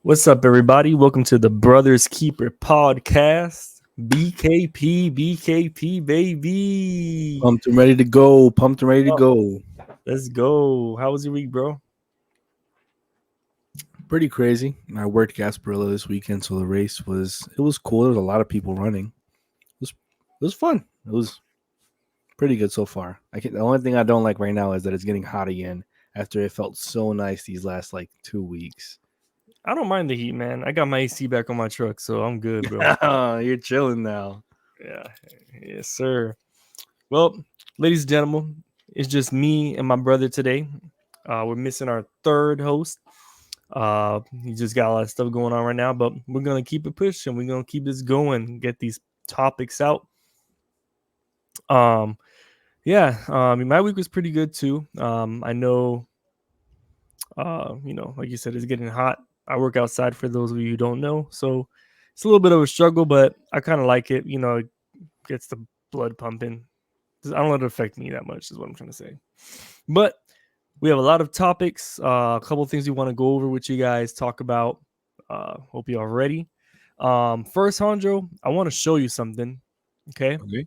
What's up, everybody? Welcome to the Brothers Keeper podcast. BKP, baby. Pumped and ready to go. Pumped and ready to Oh, go. let's go. How was your week, bro? Pretty crazy. I worked Gasparilla this weekend, so the race was cool. There was a lot of people running. It was fun. It was pretty good so far. The only thing I don't like right now is that it's getting hot again after it felt so nice these last like 2 weeks. I don't mind the heat, man. I got my AC back on my truck, so I'm good, bro. You're chilling now. Yeah, yes, sir. Well, ladies and gentlemen, it's just me and my brother today. We're missing our third host. He just got a lot of stuff going on right now, but we're gonna keep it pushing. We're gonna keep this going, get these topics out. Um, yeah, my week was pretty good too. I know, like you said, it's getting hot. I work outside for those of you who don't know, so it's a little bit of a struggle, but I kind of like it. It gets the blood pumping. I don't let it affect me that much, is what I'm trying to say. But we have a lot of topics, a couple of things we want to go over with you guys, talk about. Hope you are ready. First, Handro, I want to show you something. Okay. Okay.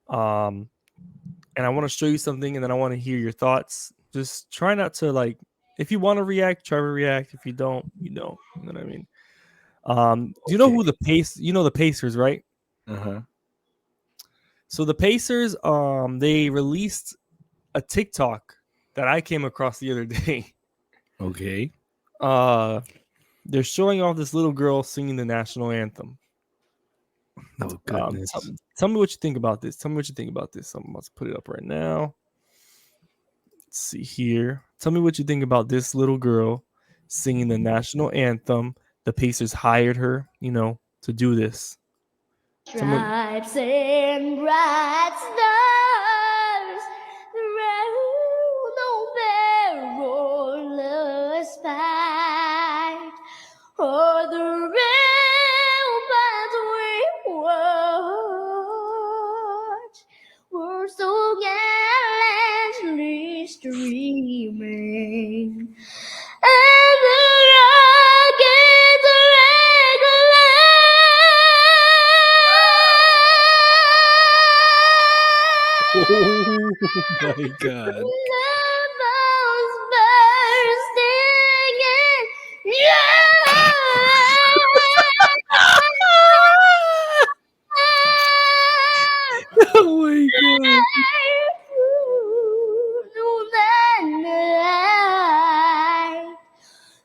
And I want to show you something, and then I want to hear your thoughts. Just try not to if you want to react, try to react. If you don't, you don't. You know what I mean? Do you know who the Pace? You know the Pacers, right? Uh-huh. So the Pacers, they released a TikTok that I came across the other day. Okay. They're showing off this little girl singing the national anthem. Oh goodness. Tell me what you think about this. I'm about to put it up right now. Let's see here. Tell me what you think about this little girl singing the national anthem. The Pacers hired her, to do this. Stripes and bright stars, round no perilous fight, o'er the ramparts we watch, were so gallantly streaming, and the rockets Oh my God. Oh my God.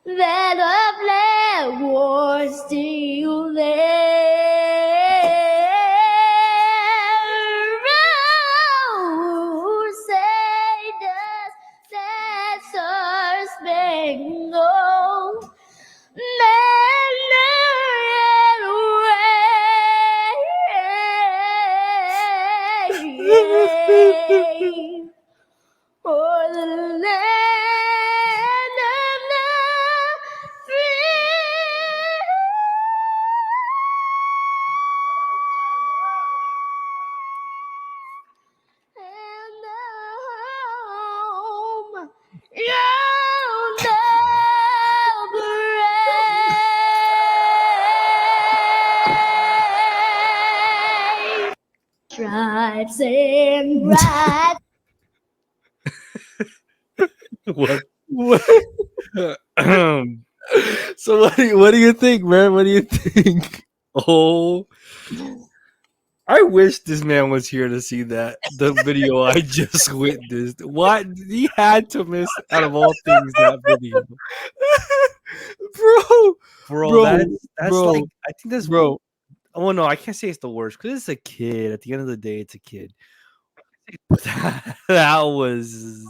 That a flag was still there. Oh, say does that star-spangled banner wave o'er the land of the free. And the home round the parade. Stripes and bright. What? So what do you think, man? What do you think? Oh, I wish this man was here to see the video I just witnessed. What he had to miss out of all things that video, bro, That's bro, like I think that's bro. Oh no, I can't say it's the worst because it's a kid. At the end of the day, it's a kid. But that was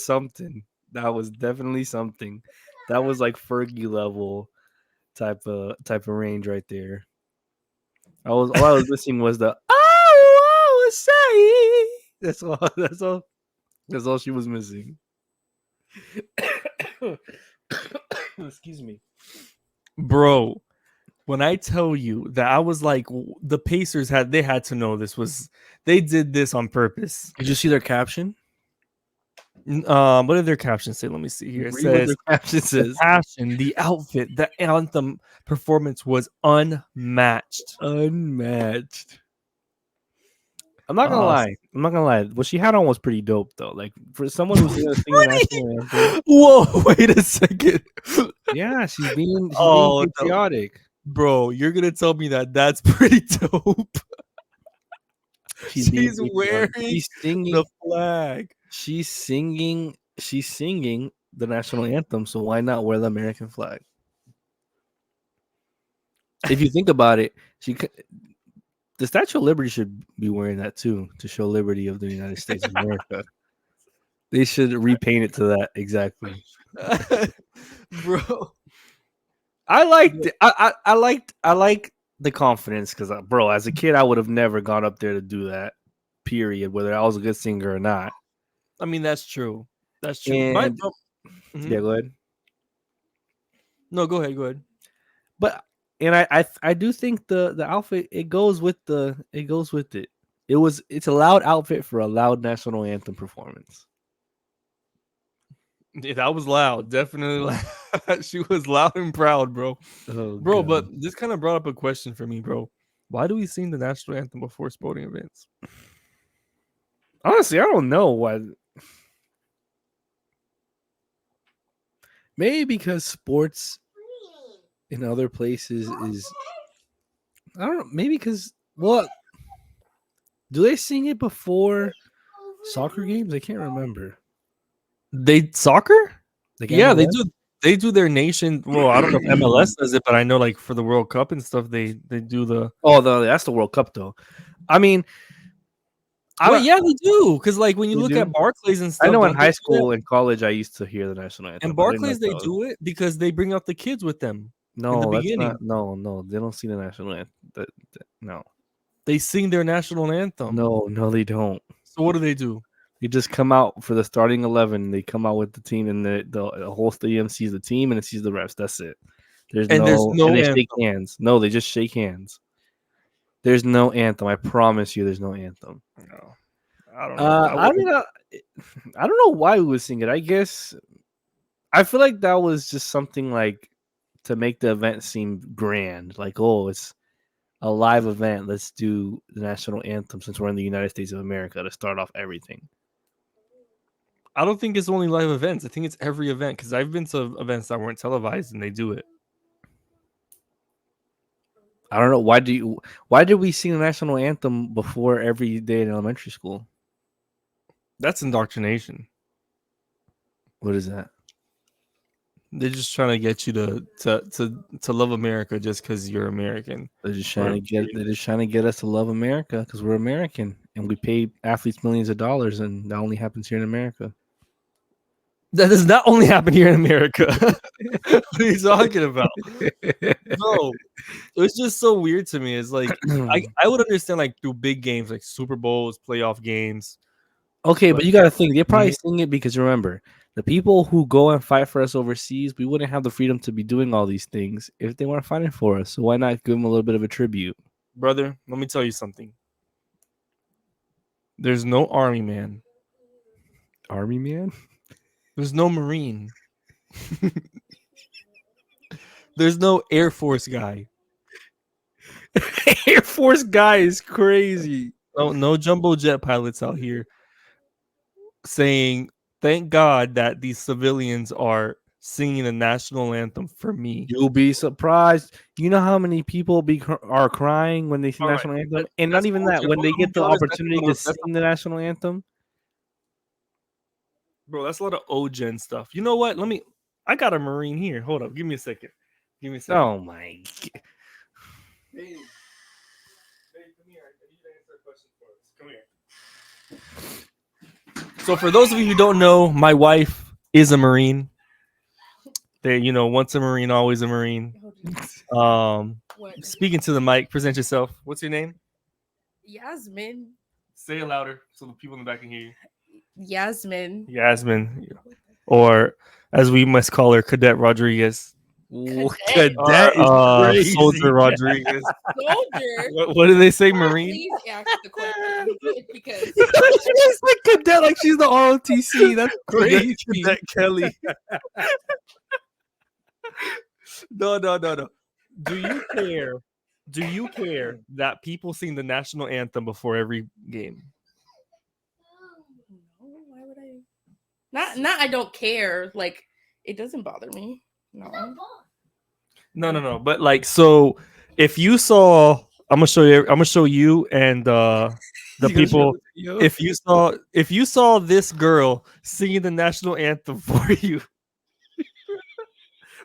something. That was definitely something. That was like Fergie level type of range right there. All I was listening was the I was saying. That's all. That's all. That's all she was missing. Excuse me, Bro, when I tell you that I was like, the Pacers had to know they did this on purpose. Did you see their caption? What did their captions say? Let me see here. It Read what says the caption the says. passion, the outfit, the anthem performance was unmatched. Unmatched. I'm not gonna Uh, lie. I'm not gonna lie. What she had on was pretty dope though. Like for someone who's gonna sing the national anthem. Whoa, wait a second. Yeah, she's being Oh, no. patriotic. Bro, you're gonna tell me that that's pretty dope. She's being She's patriotic. wearing the flag. She's singing the national anthem. So why not wear the American flag? If you think about it, the Statue of Liberty should be wearing that too to show liberty of the United States of America. They should repaint it to that exactly. Bro. I liked it. I like the confidence because, bro, as a kid, I would have never gone up there to do that. Period. Whether I was a good singer or not. I mean, that's true. That's true. And Mhm. yeah, go ahead. No, go ahead. Go ahead. But and I do think the outfit it goes with it. It's a loud outfit for a loud national anthem performance. Yeah, that was loud. Definitely loud. She was loud and proud, bro. Oh, Bro, God. but this kind of brought up a question for me, bro. Why do we sing the national anthem before sporting events? Honestly, I don't know why. Maybe because sports in other places is I don't know. Maybe because what do they sing it before soccer games? I can't remember. They soccer? Like Yeah, they MLS? do. They do their nation. Well, I don't know if MLS does it, but I know like for the World Cup and stuff, they do the. Oh, no, that's the World Cup though. I mean, Wait, yeah, they do. Because like when you They look do? at Barclays and I stuff, know in don't they high do that? school and college I used to hear the national anthem. And but I didn't know Barclays, they if that was- do it because they bring out the kids with them in the No, that's beginning. not. No, they don't sing the national anthem. No, They sing their national anthem. no, they don't. So what do? They just come out for the starting 11. They come out with the team, and the whole stadium sees the team and it sees the refs. That's it. There's And there's no and they anthem. shake hands. No, they just shake hands. There's no anthem. I promise you, there's no anthem. No, I don't know. I mean, I don't know why we would sing it. I guess I feel like that was just something like to make the event seem grand. Like, oh, it's a live event. Let's do the national anthem since we're in the United States of America to start off everything. I don't think it's only live events. I think it's every event because I've been to events that weren't televised and they do it. I don't know why did we sing the national anthem before every day in elementary school? That's indoctrination. What is that? They're just trying to get you to love America just because you're American. They're just trying to get us to love America because we're American and we pay athletes millions of dollars, and that only happens here in America. That does not only happen here in America. What are you talking about? No, it's just so weird to me. It's like I would understand like through big games like Super Bowls, playoff games. Okay, but you got to think they probably Mhm. sing it because remember, the people who go and fight for us overseas, we wouldn't have the freedom to be doing all these things if they weren't fighting for us. So why not give them a little bit of a tribute? Brother, let me tell you something. There's no army man. Army man? There's no Marine. There's no Air Force guy. Air Force guy is crazy. No jumbo jet pilots out here saying, "Thank God that these civilians are singing the national anthem for me." You'll be surprised. You know how many people are crying when they sing All right, national anthem, and not that's even bullshit. that when they I'm gonna get be the honest, that's opportunity a to little- that's sing the national anthem. Bro, that's a lot of O-gen stuff. You know what? I got a Marine here. Hold up. Give me a second. Oh my! Babe, come here. I need to answer a question for us. Come here. So for those of you who don't know, my wife is a Marine. Once a Marine, always a Marine. Speaking to the mic, present yourself. What's your name? Yasmin. Say it louder so the people in the back can hear you. Yasmin. Yasmin, or as we must call her, Cadet Rodriguez. Cadet is crazy. Soldier Rodriguez. Soldier. What do they say, Marine? Please ask the question because She's like cadet, like she's the ROTC. That's crazy. Cadet Kelly. No. Do you care? Do you care that people sing the national anthem before every game? no, why would I? Not. I don't care. Like it doesn't bother me. No. No. But like, so if you saw, I'm gonna show you and the people. If you saw this girl singing the national anthem for you,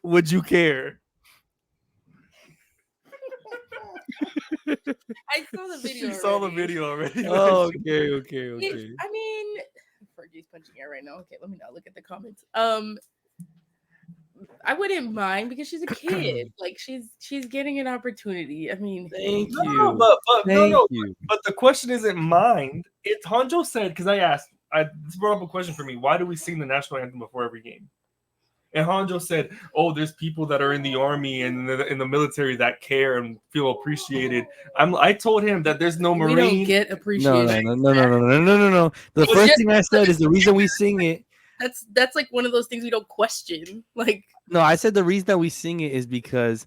would you care? I saw the video. You saw the video already. Oh, okay. I mean, Fergie's punching air right now. Okay, let me not look at the comments. I wouldn't mind because she's a kid. Like she's getting an opportunity. I mean, Thank No, you. but Thank no. you. But the question isn't mind. It's Hanjo said, because I asked. This brought up a question for me. Why do we sing the national anthem before every game? And Hanjo said, "Oh, there's people that are in the army and in the military that care and feel appreciated." I told him that there's no we Marine. don't get No. appreciation. The It's first just- thing I said is the reason we sing it. That's like one of those things we don't question. Like No, I said the reason that we sing it is because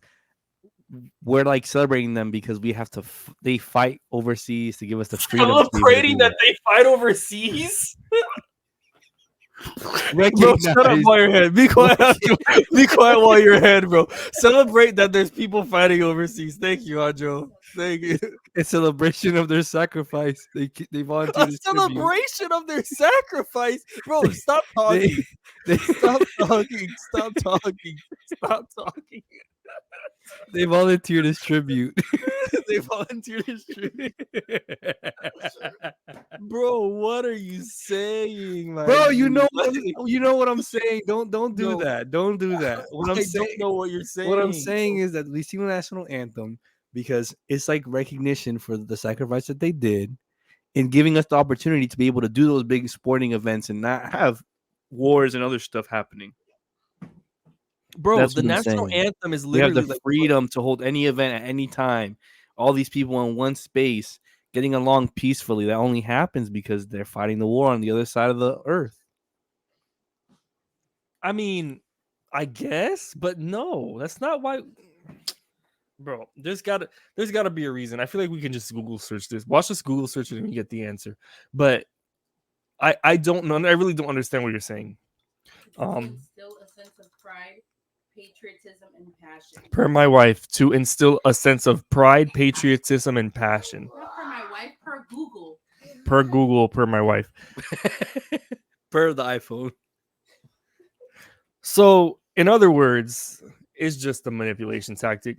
we're like celebrating them because we have to. They fight overseas to give us the freedom. to be able to Celebrating do that they fight overseas. that. Bro, shut up Recognize- while your head. Be quiet. Be quiet while your head, bro. Celebrate that there's people fighting overseas. Thank you, Hanjo. Thank you. a celebration of their sacrifice. They A volunteered. to tribute. celebration of their sacrifice, bro. Stop They, talking. they, Stop talking. Stop talking. Stop talking. they volunteered as tribute. They volunteered as tribute. Bro, what are you saying, my Bro, you know dude? you know what I'm saying. Don't do No. that. Don't do that. What I'm I saying, don't know what you're saying. what I'm saying is that we sing the national anthem because it's like recognition for the sacrifice that they did in giving us the opportunity to be able to do those big sporting events and not have wars and other stuff happening. Bro, That's the what I'm national saying. anthem is We have literally the like freedom to hold any event at any time. All these people in one space getting along peacefully. That only happens because they're fighting the war on the other side of the earth. I mean, I guess, but no, that's not why. Bro, there's gotta be a reason. I feel like we can just Google search this. Watch this Google search it and we get the answer. But I don't know. I really don't understand what you're saying. instill a sense of pride, patriotism, and passion. Per my wife, to instill a sense of pride, patriotism, and passion. Not per my wife, per Google. Per Google, per my wife. Per the iPhone. So, in other words, it's just a manipulation tactic.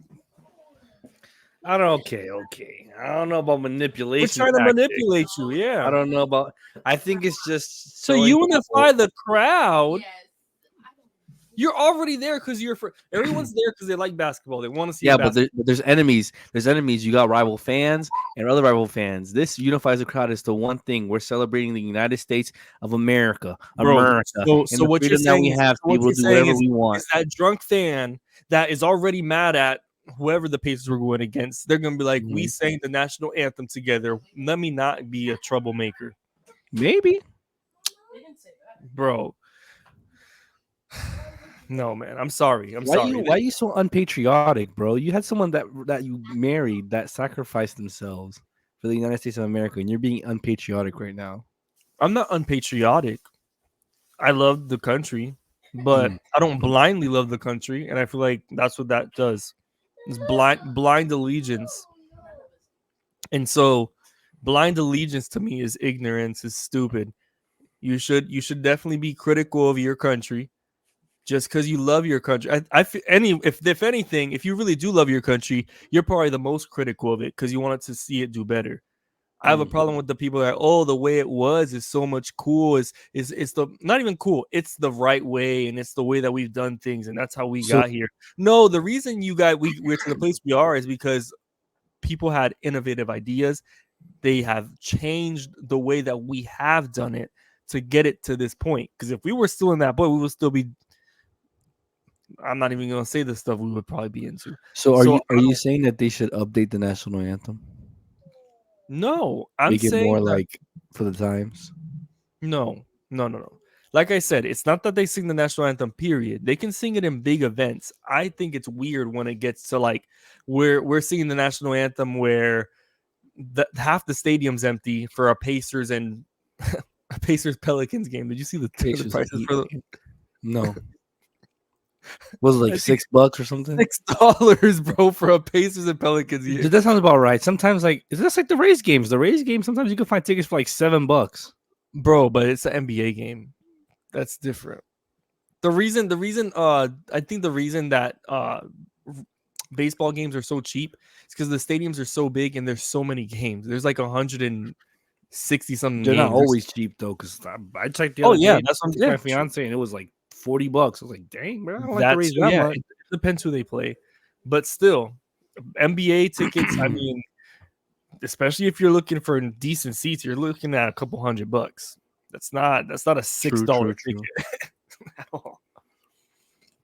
I don't. Okay. I don't know about manipulation. We're trying to tactics. manipulate you, yeah. I don't know about. I think it's just So showing unify the crowd. Yes. You're already there because you're for everyone's there because they like basketball. They want to see. Yeah, but there's enemies. There's enemies. You got rival fans and other rival fans. This unifies the crowd as to one thing. We're celebrating the United States of America. Bro, America. so and the what you're freedom that we saying is- have so to be what able to you're do saying whatever is- we want. It's that drunk fan that is already mad at whoever the Pacers were going against. They're gonna be like, "We sang the national anthem together. Let me not be a troublemaker, Maybe. They didn't say that. bro." No, man. I'm sorry. I'm Why sorry. you you so unpatriotic, bro? You had someone that you married that sacrificed themselves for the United States of America, and you're being unpatriotic right now. I'm not unpatriotic. I love the country, but Mm. I don't blindly love the country, and I feel like that's what that does. It's blind allegiance. And so blind allegiance to me is ignorance, is stupid. You should definitely be critical of your country just because you love your country. If anything, if you really do love your country, you're probably the most critical of it because you wanted to see it do better. I have a problem with the people that, oh, the way it was is so much cool. It's the not even cool. It's the right way, and it's the way that we've done things, and that's how we So- got here. No, the reason we're to the place we are is because people had innovative ideas. They have changed the way that we have done it to get it to this point. Because if we were still in that boat, we would still be I'm not even gonna say the stuff we would probably be into. So So are you saying that they should update the national anthem, no, I'm make it more saying that like for the times? no, no, no, no. Like I said, it's not that they sing the national anthem. Period. They can sing it in big events. I think it's weird when it gets to like we're singing the national anthem where half the stadium's empty for a Pacers and a Pacers Pelicans game. Did you see the Pacers and prices Heat for the? game. No, was it like I think $6 or something? $6, bro, for a Pacers and Pelicans game. That sounds about right. Sometimes like is this like the Rays games? The Rays games sometimes you can find tickets for like $7. Bro, but it's an NBA game. That's different. I think the reason that baseball games are so cheap is because the stadiums are so big and there's so many games. There's like 160 something They're not games. always cheap though, because I checked the Oh other yeah, day. that's what I'm with my saying. fiance, and it was like $40. I was like, dang, bro, I don't like the That's Rays that yeah. much. It depends who they play, but still, NBA tickets. I mean, especially if you're looking for decent seats, you're looking at a couple $100. That's not a $6 True. ticket at all.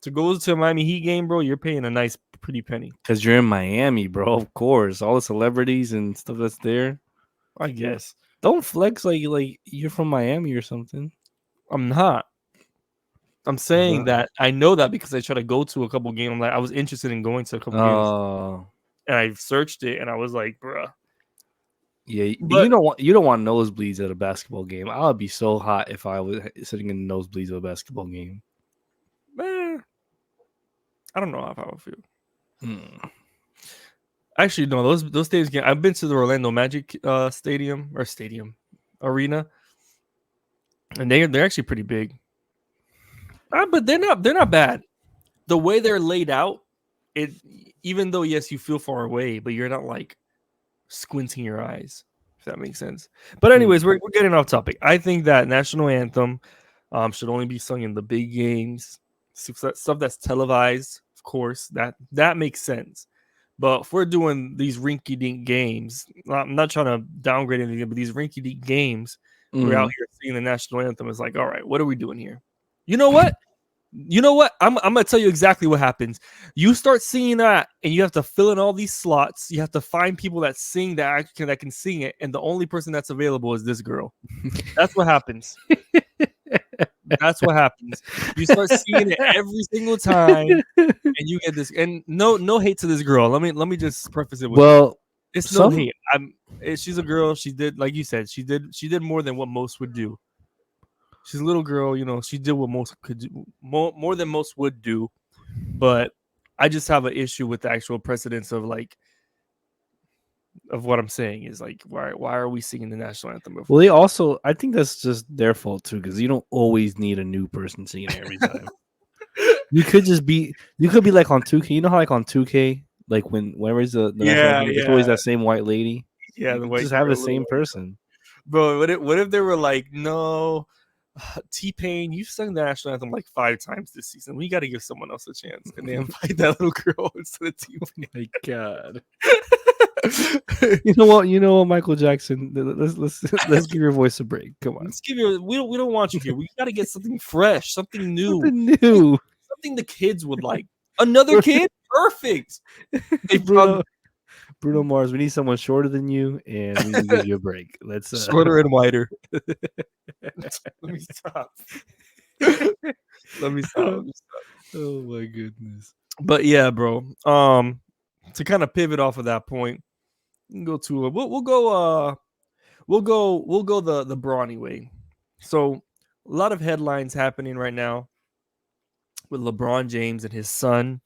To go to a Miami Heat game, bro, you're paying a nice, pretty penny. Because you're in Miami, bro. Of course, all the celebrities and stuff that's there. I guess Don't flex like you're from Miami or something. I'm not. I'm saying Wow. that I know that because I tried to go to a couple games. Like I was interested in going to a couple games, Oh, and I searched it, and I was like, bruh. yeah. But You don't want nosebleeds at a basketball game. I would be so hot if I was sitting in the nosebleeds of a basketball game. I don't know how I would feel. Hmm. Actually, no, those stadiums. I've been to the Orlando Magic stadium arena, and they're actually pretty big. But they're not bad. The way they're laid out, it even though yes, you feel far away, but you're not like squinting your eyes. If that makes sense. But anyways, we're getting off topic. I think that national anthem should only be sung in the big games, stuff that's televised. Of course, that makes sense. But if we're doing these rinky-dink games, I'm not trying to downgrade anything, but these rinky-dink games, we're out here singing the national anthem. It's like, all right, what are we doing here? You know what? I'm gonna tell you exactly what happens. You start singing that, and you have to fill in all these slots. You have to find people that sing that can sing it, and the only person that's available is this girl. That's what happens. That's what happens. You start seeing it every single time, and you get this. And no hate to this girl. Let me just preface it with it's no hate. She's a girl. She did, like you said, she did more than what most would do. She's a little girl, she did what most could do, more than most would do. But I just have an issue with the actual precedence of what I'm saying is like, why are we singing the national anthem before? Well, they also, I think that's just their fault too, because you don't always need a new person singing every time. you could be like on 2K. You know how like on 2K, like whenever it's the national anthem, it's always that same white lady. Yeah, you the white just have girl, the same person. Bro, what if they were like, no, T-Pain, you've sung the national anthem like 5 times this season. We got to give someone else a chance. And they invite that little girl instead of T-Pain. My God. You know what, Michael Jackson. Let's give your voice a break. Come on. Let's give you. We don't want you here. We got to get something fresh, something new, something the kids would like. Another kid, perfect. Hey, Bruno Mars. We need someone shorter than you, and we can give you a break. Let's shorter and wider. Let me stop. Let me stop. Oh my goodness. But yeah, bro. To kind of pivot off of that point, you can go to we'll go the Bronny way. So a lot of headlines happening right now with LeBron James and his son.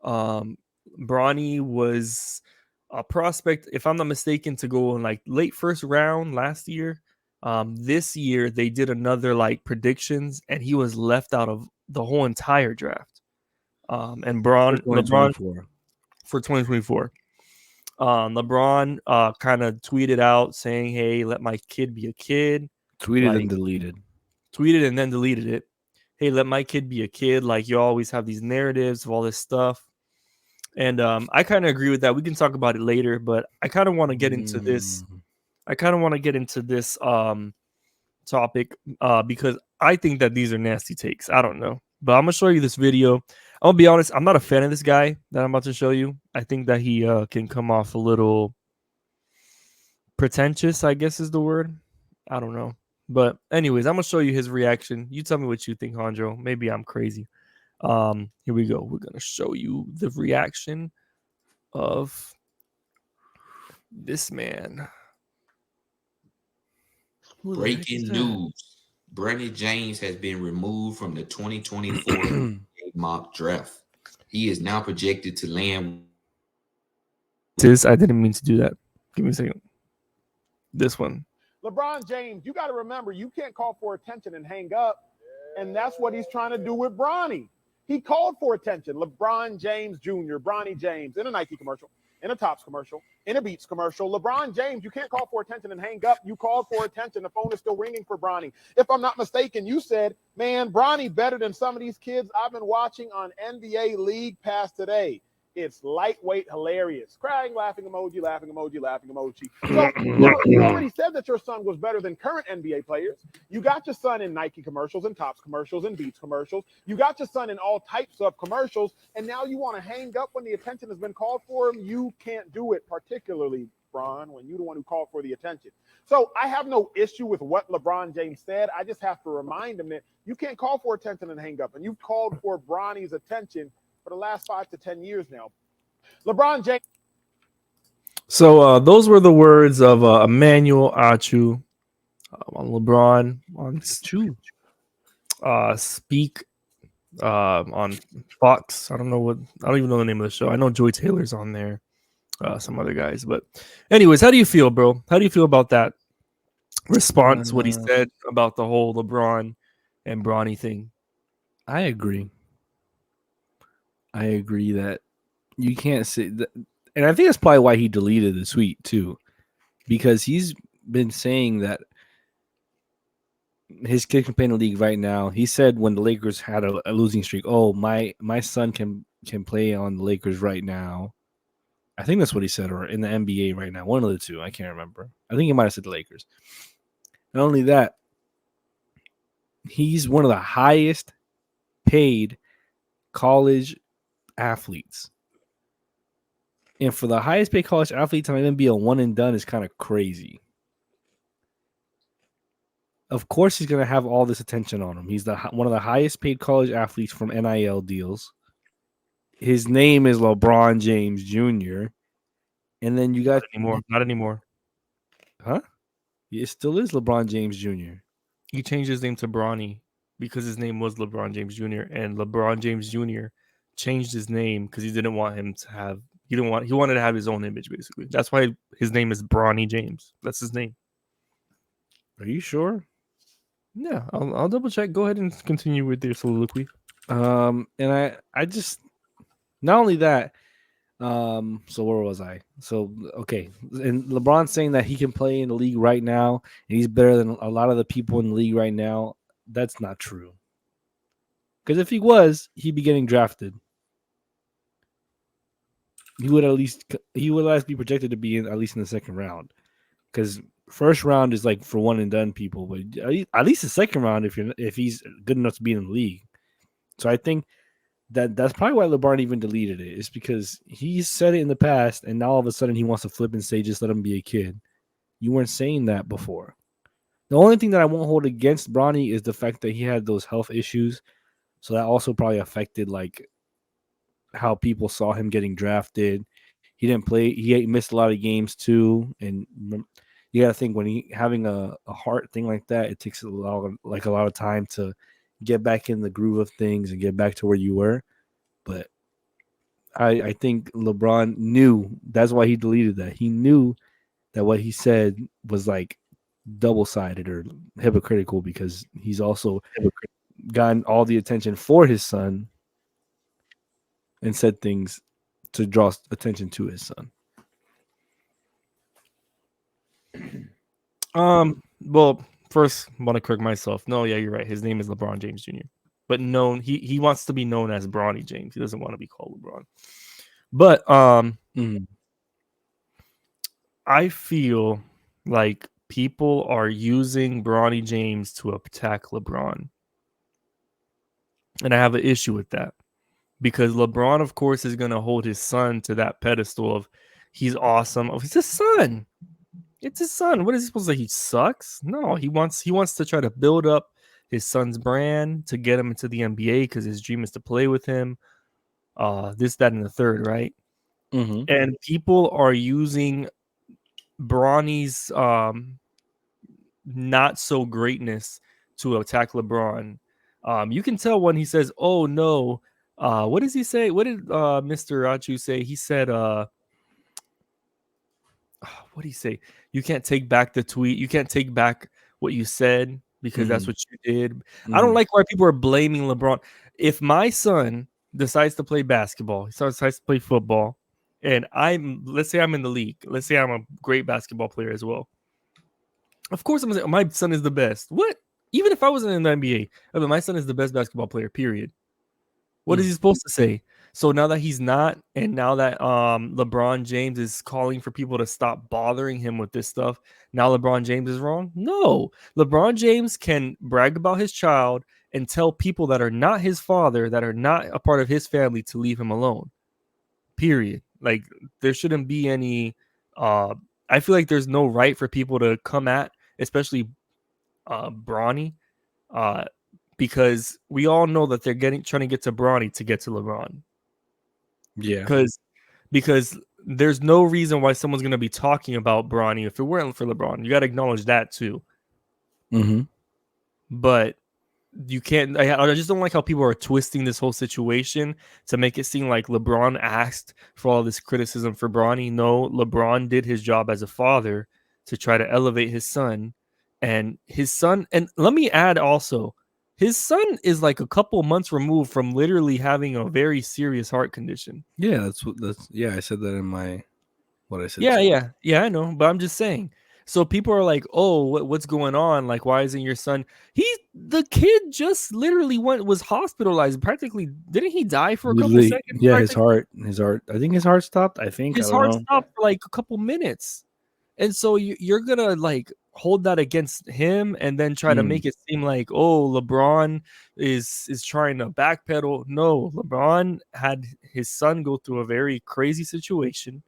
Bronny was a prospect, if I'm not mistaken, to go in like late first round last year. This year they did another like predictions, and he was left out of the whole entire draft. And LeBron for 2024. LeBron kind of tweeted out saying, "Hey, let my kid be a kid." Tweeted and deleted. Tweeted and then deleted it. Hey, let my kid be a kid. Like, you always have these narratives of all this stuff. And I kind of agree with that. We can talk about it later, but I kind of want to get into this. I kind of want to get into this topic because I think that these are nasty takes. I don't know. But I'm going to show you this video. I'll be honest. I'm not a fan of this guy that I'm about to show you. I think that he can come off a little pretentious, I guess is the word. I don't know. But anyways, I'm gonna show you his reaction. You tell me what you think, Hondro. Maybe I'm crazy. Here we go. We're gonna show you the reaction of this man. Who the heck is Breaking that? news. Bronny James has been removed from the 2024 NBA mock draft. He is now projected to land. I didn't mean to do that. Give me a second. This one. LeBron James, you got to remember, you can't call for attention and hang up. And that's what he's trying to do with Bronny. He called for attention. LeBron James Jr., Bronny James, in a Nike commercial, in a Topps commercial, in a Beats commercial. LeBron James, you can't call for attention and hang up. You called for attention. The phone is still ringing for Bronny. If I'm not mistaken, you said, man, Bronny better than some of these kids I've been watching on NBA League Pass today. It's lightweight hilarious. Crying, laughing emoji, laughing emoji, laughing emoji. So you already said that your son was better than current NBA players. You got your son in Nike commercials and Topps commercials and Beats commercials. You got your son in all types of commercials. And now you want to hang up when the attention has been called for him. You can't do it, particularly, Bron, when you're the one who called for the attention. So I have no issue with what LeBron James said. I just have to remind him that you can't call for attention and hang up. And you've called for Bronny's attention for the last 5 to 10 years now. LeBron James. So those were the words of Emmanuel Achu on LeBron on Speak on Fox. I don't even know the name of the show. I know Joy Taylor's on there, some other guys. But anyways, how do you feel, bro? How do you feel about that response? What he said about the whole LeBron and Bronny thing? I agree. I agree that you can't say that, and I think that's probably why he deleted the tweet too, because he's been saying that his kid can play in the league right now. He said when the Lakers had a losing streak, "Oh, my son can play on the Lakers right now." I think that's what he said, or in the NBA right now. One of the two. I can't remember. I think he might have said the Lakers. Not only that, he's one of the highest paid college athletes. And for the highest paid college athlete to even be a one and done is kind of crazy. Of course, he's going to have all this attention on him. He's one of the highest paid college athletes from NIL deals. His name is LeBron James Jr. And then you got not anymore. Huh? It still is LeBron James Jr. He changed his name to Bronny because his name was LeBron James Jr. And LeBron James Jr. changed his name because he didn't want him to have. He wanted to have his own image, basically. That's why his name is Bronny James. That's his name. Are you sure? Yeah, I'll double check. Go ahead and continue with your soliloquy. And I just, not only that, so where was I? So okay, and LeBron's saying that he can play in the league right now, and he's better than a lot of the people in the league right now. That's not true. Because if he was, he'd be getting drafted. He would at least be projected to be at least in the second round. Because first round is like for one and done people, but at least the second round if he's good enough to be in the league. So I think that's probably why LeBron even deleted it. It's because he said it in the past, and now all of a sudden he wants to flip and say, just let him be a kid. You weren't saying that before. The only thing that I won't hold against Bronny is the fact that he had those health issues. So that also probably affected like how people saw him getting drafted. He didn't play. He missed a lot of games too. And you got to think when he having a heart thing like that, it takes a lot of time to get back in the groove of things and get back to where you were. But I think LeBron knew that's why he deleted that. He knew that what he said was like double-sided or hypocritical because he's also gotten all the attention for his son and said things to draw attention to his son. Well, first, I want to correct myself. No, yeah, you're right. His name is LeBron James Jr. But he wants to be known as Bronny James. He doesn't want to be called LeBron. But I feel like people are using Bronny James to attack LeBron. And I have an issue with that because LeBron, of course, is going to hold his son to that pedestal of he's awesome. Oh, it's his son. It's his son. What is he supposed to say? He sucks? No, he wants to try to build up his son's brand to get him into the NBA because his dream is to play with him. This, that, and the third, right? Mm-hmm. And people are using Bronny's not so greatness to attack LeBron. You can tell when he says, "Oh no," what does he say? What did Mr. Achu say? He said, what do you say? You can't take back the tweet. You can't take back what you said because that's what you did. I don't like why people are blaming LeBron. If my son decides to play basketball, he decides to play football, and let's say I'm in the league. Let's say I'm a great basketball player as well. Of course, I'm gonna say my son is the best. What? Even if I wasn't in the NBA, I mean, my son is the best basketball player. Period. What is he supposed to say? So now that he's not, and now that LeBron James is calling for people to stop bothering him with this stuff, now LeBron James is wrong? No. LeBron James can brag about his child and tell people that are not his father, that are not a part of his family, to leave him alone. Period. Like, there shouldn't be any I feel like there's no right for people to come at, especially Bronny, because we all know that they're trying to get to Bronny to get to LeBron. Yeah. Because there's no reason why someone's going to be talking about Bronny if it weren't for LeBron. You got to acknowledge that too. Mm-hmm. But you can't. I just don't like how people are twisting this whole situation to make it seem like LeBron asked for all this criticism for Bronny. No, LeBron did his job as a father to try to elevate his son, and his son. And let me add also, his son is like a couple months removed from literally having a very serious heart condition. Yeah, I said that in my what I said. Yeah, I know, but I'm just saying. So people are like, "Oh, what's going on? Like, why isn't your son?" The kid just literally was hospitalized. Practically, didn't he die for a couple seconds? Yeah, Practically? his heart. I think his heart stopped. I think His I don't heart know. stopped for like a couple minutes, and so you're gonna like hold that against him, and then try to make it seem like, oh, LeBron is trying to backpedal. No, LeBron had his son go through a very crazy situation.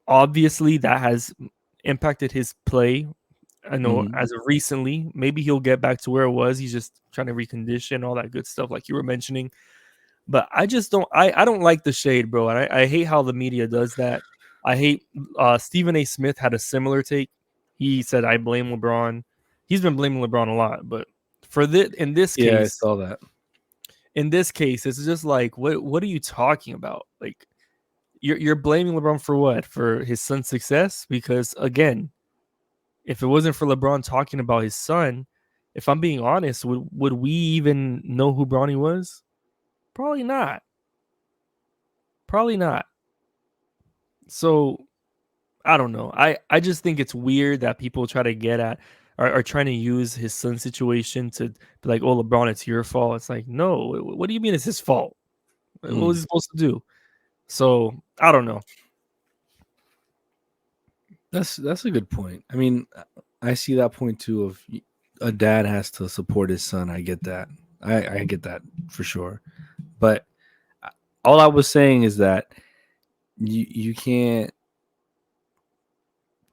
Obviously that has impacted his play. I know as of recently, maybe he'll get back to where it was. He's just trying to recondition all that good stuff, like you were mentioning. But I just don't. I don't like the shade, bro. And I hate how the media does that. I hate. Stephen A. Smith had a similar take. He said, "I blame LeBron." He's been blaming LeBron a lot, but for this, in this Yeah, I case, saw that. it's just like, what are you talking about? Like, you're blaming LeBron for what? For his son's success? Because again, if it wasn't for LeBron talking about his son, if I'm being honest, would we even know who Bronny was? Probably not. Probably not. So I don't know. I just think it's weird that people try to get at are trying to use his son situation to be like, oh, LeBron, it's your fault. It's like, no, what do you mean it's his fault? What was he supposed to do? So I don't know. That's a good point. I mean, I see that point too. Of a dad has to support his son. I get that. I get that for sure. But all I was saying is that you can't.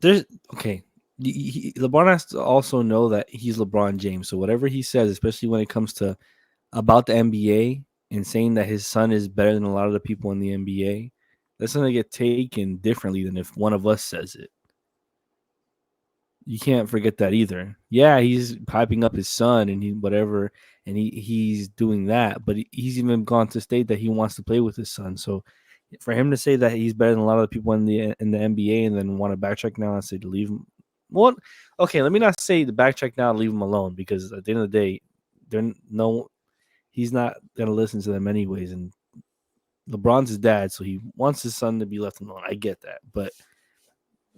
There's okay. LeBron has to also know that he's LeBron James. So whatever he says, especially when it comes to about the NBA and saying that his son is better than a lot of the people in the NBA, that's going to get taken differently than if one of us says it. You can't forget that either. Yeah, he's piping up his son and whatever, and he's doing that, but he's even gone to state that he wants to play with his son. So for him to say that he's better than a lot of the people in the NBA and then want to backtrack now and say to leave him, well, okay, let me not say the backtrack now and leave him alone, because at the end of the day, he's not gonna listen to them anyways. And LeBron's his dad, so he wants his son to be left alone. I get that, but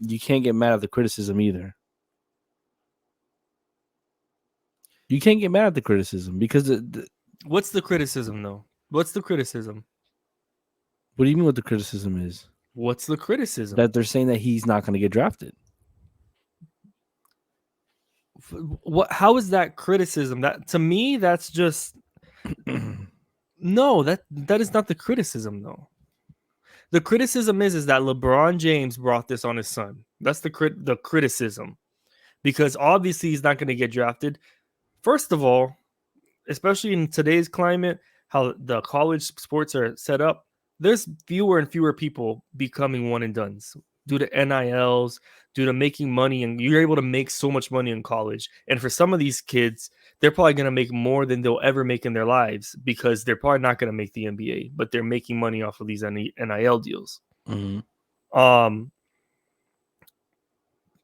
you can't get mad at the criticism either. You can't get mad at the criticism because What's the criticism though? What's the criticism? What do you mean what the criticism is? What's the criticism? That they're saying that he's not going to get drafted. How is that criticism? That, to me, that's just No, that is not the criticism though. The criticism is that LeBron James brought this on his son. That's the criticism, because obviously he's not going to get drafted. First of all, especially in today's climate, how the college sports are set up, there's fewer and fewer people becoming one and dones due to NILs, due to making money, and you're able to make so much money in college. And for some of these kids, they're probably going to make more than they'll ever make in their lives because they're probably not going to make the NBA, but they're making money off of these NIL deals. Um,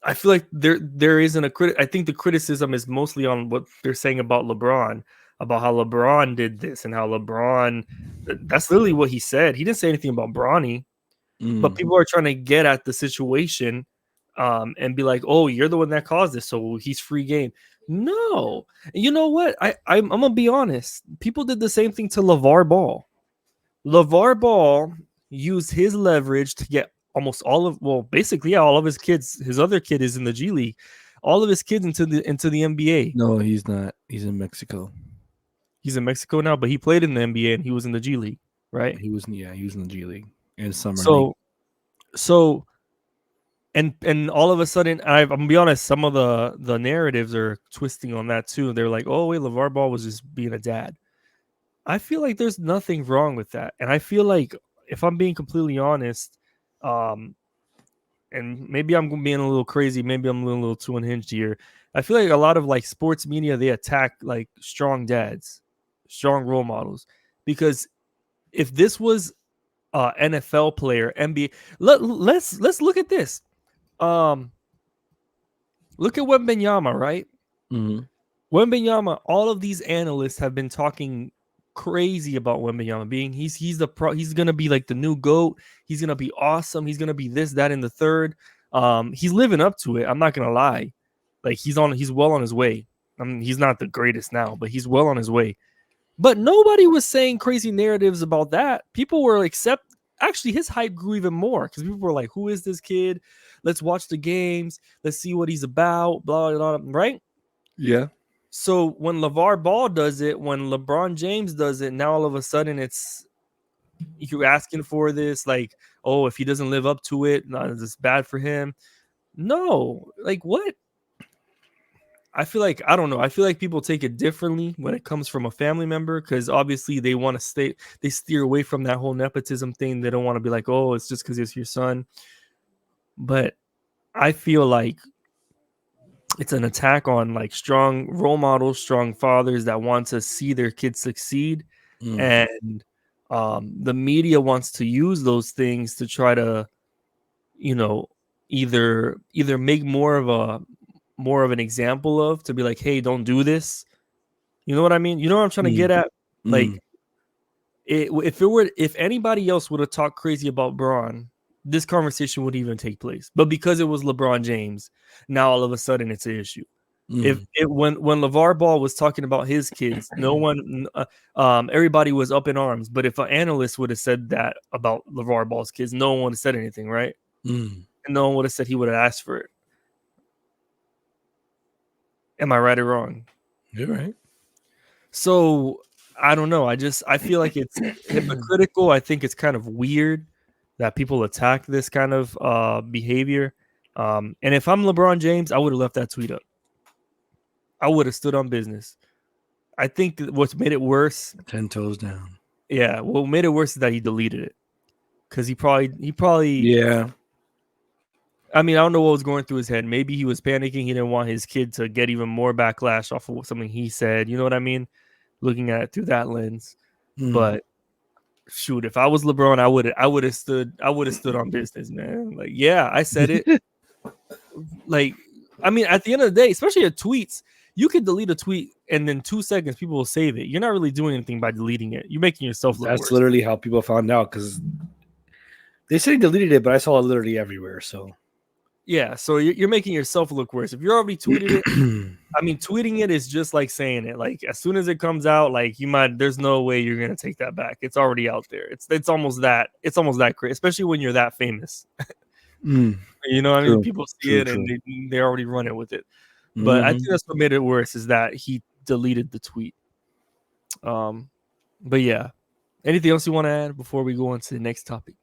I feel like there isn't a I think the criticism is mostly on what they're saying about LeBron, about how LeBron did this and how LeBron. That's literally what he said. He didn't say anything about Bronny, but people are trying to get at the situation, and be like, "Oh, you're the one that caused this, so he's free game." No, you know what? I'm gonna be honest. People did the same thing to LeVar Ball. LeVar Ball used his leverage to get almost basically all of his kids. His other kid is in the G League. All of his kids into the NBA. No, he's not. He's in Mexico. He's in Mexico now, but he played in the NBA and he was in the G League, right? He was in the G League and summer league. So, and all of a sudden, I'm gonna be honest. Some of the narratives are twisting on that too. They're like, "Oh wait, LeVar Ball was just being a dad." I feel like there's nothing wrong with that. And I feel like, if I'm being completely honest, and maybe I'm being a little crazy, maybe I'm a little too unhinged here. I feel like a lot of like sports media, they attack like strong dads, strong role models. Because if this was NFL player, NBA, let's look at this. Look at Wembanyama, right? Wembanyama, all of these analysts have been talking crazy about Wembanyama being he's gonna be like the new GOAT. He's gonna be awesome. He's gonna be this, that, and the third. He's living up to it. I'm not gonna lie. Like he's well on his way. I mean, he's not the greatest now, but he's well on his way. But nobody was saying crazy narratives about that. People were actually his hype grew even more because people were like, "Who is this kid? Let's watch the games. Let's see what he's about." Blah blah blah. Right? Yeah. So when LeVar Ball does it, when LeBron James does it, now all of a sudden you're asking for this, like, oh, if he doesn't live up to it, it's bad for him. No, like what? I feel like, I don't know. I feel like people take it differently when it comes from a family member because obviously they want to they steer away from that whole nepotism thing. They don't want to be like, oh, it's just because it's your son. But I feel like it's an attack on like strong role models, strong fathers that want to see their kids succeed. And the media wants to use those things to try to, either make more of an example of, to be like, hey, don't do this. You know what I mean? You know what I'm trying to get at? Like, if anybody else would have talked crazy about Braun, this conversation would even take place. But because it was LeBron James, now all of a sudden it's an issue. When LeVar Ball was talking about his kids, no one, everybody was up in arms. But if an analyst would have said that about LeVar Ball's kids, no one would have said anything, right? And no one would have said he would have asked for it. Am I right or wrong? You're right. So I don't know. I feel like it's hypocritical. I think it's kind of weird that people attack this kind of behavior. And if I'm LeBron James, I would have left that tweet up. I would have stood on business. I think what's made it worse, 10 toes down. Yeah, what made it worse is that he deleted it. Because he probably Yeah. I mean, I don't know what was going through his head. Maybe he was panicking. He didn't want his kid to get even more backlash off of something he said. You know what I mean? Looking at it through that lens. But shoot, if I was LeBron, I would have stood on business, man. Like, yeah, I said it. Like, I mean, at the end of the day, especially at tweets, you can delete a tweet and then 2 seconds people will save it. You're not really doing anything by deleting it. You're making yourself look worse. That's literally how people found out, because they said he deleted it, but I saw it literally everywhere. So yeah, so you're making yourself look worse. If you're already tweeted it, I mean, tweeting it is just like saying it. Like, as soon as it comes out, like, there's no way you're gonna take that back. It's already out there. It's almost that crazy, especially when you're that famous. You know what I mean? People see it and they already run it with it. But I think that's what made it worse, is that he deleted the tweet. But yeah, Anything else you want to add before we go on to the next topic?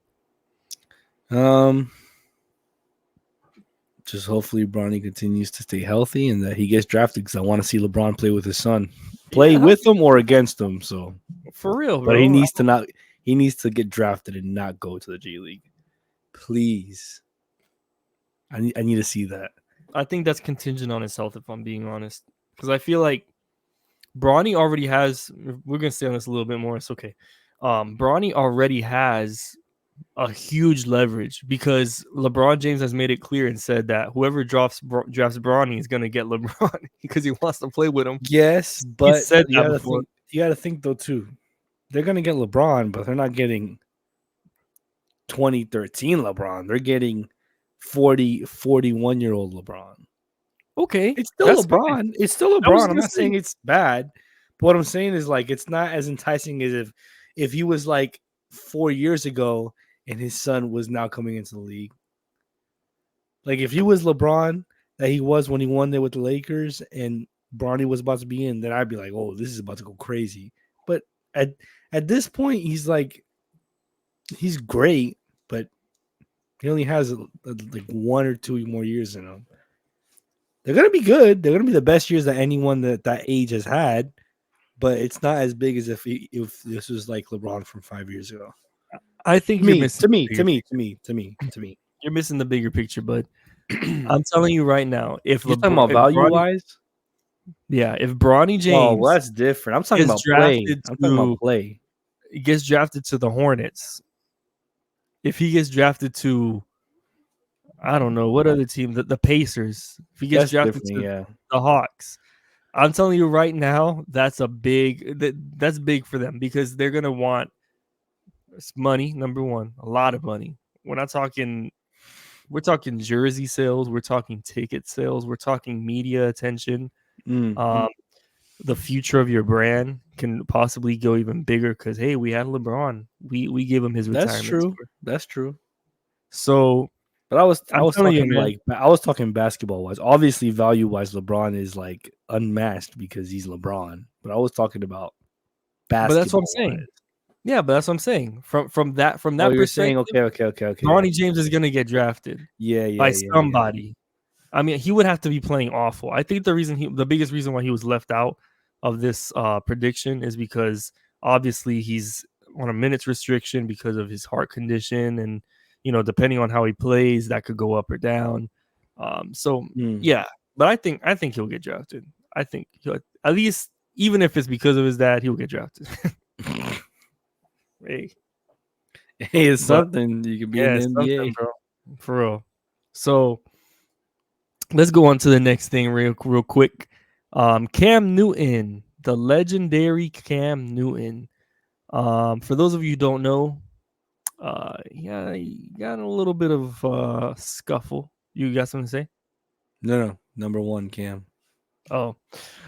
Just hopefully Bronny continues to stay healthy and that he gets drafted because I want to see LeBron play with his son, play Yeah, with him or against him. So, for real, but bro. he needs to not. He needs to get drafted and not go to the G League, please. I need to see that. I think that's contingent on his health, if I'm being honest, because I feel like Bronny already has. We're gonna stay on this a little bit more. It's okay. Bronny already has a huge leverage because LeBron James has made it clear and said that whoever drafts Bronny is gonna get LeBron because he wants to play with him. Yes, He but said you that gotta before. think. You gotta think though too. They're gonna get LeBron, but they're not getting 2013 LeBron. They're getting 41-year-old LeBron. Okay, It's still that's fine. LeBron. It's still I was LeBron. I'm gonna not say, saying it's bad. But what I'm saying is like it's not as enticing as if he was like 4 years ago and his son was now coming into the league. Like if he was LeBron that he was when he won there with the Lakers and Bronny was about to be in, then I'd be like, oh, this is about to go crazy. But at this point, he's great, but he only has like 1 or 2 more years in him. They're gonna be good. They're gonna be the best years that anyone that age has had, but it's not as big as if this was like LeBron from 5 years ago. I think To you're me, missing to the me, bigger to me, picture. to me, to me, to me. You're missing the bigger picture, bud. I'm telling you right now, if You're talking about value Bronny, wise? if Bronny Oh, well, James that's different. I'm talking gets about play. drafted I'm talking about to play. the Hornets, if he gets drafted to, I don't know what other team, the Pacers, if he gets That's drafted different. to Yeah. the Hawks, I'm telling you right now, that's that's big for them because they're gonna want money. Number one, a lot of money. We're talking jersey sales, we're talking ticket sales, we're talking media attention. Mm. Um, the future of your brand can possibly go even bigger because hey, we had LeBron, we gave him his That's retirement true. tour. That's true. So But I was I'm telling you, man. basketball wise. Obviously, value wise, LeBron is like unmatched because he's LeBron. But I was talking about But that's what I'm basketball saying. wise. Yeah, but that's what I'm saying. From that Oh, you're saying perspective, okay. Bronny James is gonna get drafted by Yeah. somebody. I mean, he would have to be playing awful. I think the biggest reason why he was left out of this prediction is because obviously he's on a minutes restriction because of his heart condition, and depending on how he plays, that could go up or down. So Mm. yeah, but I think he'll get drafted. I think he'll, at least even if it's because of his dad, he'll get drafted. Hey, Hey, it's but something. You could be in yeah, the it's something, NBA. bro, for real. So let's go on to the next thing real quick. Cam Newton, the legendary Cam Newton. For those of you who don't know, yeah, he got in a little bit of scuffle. You got something to say? No. Number one, Cam. Oh,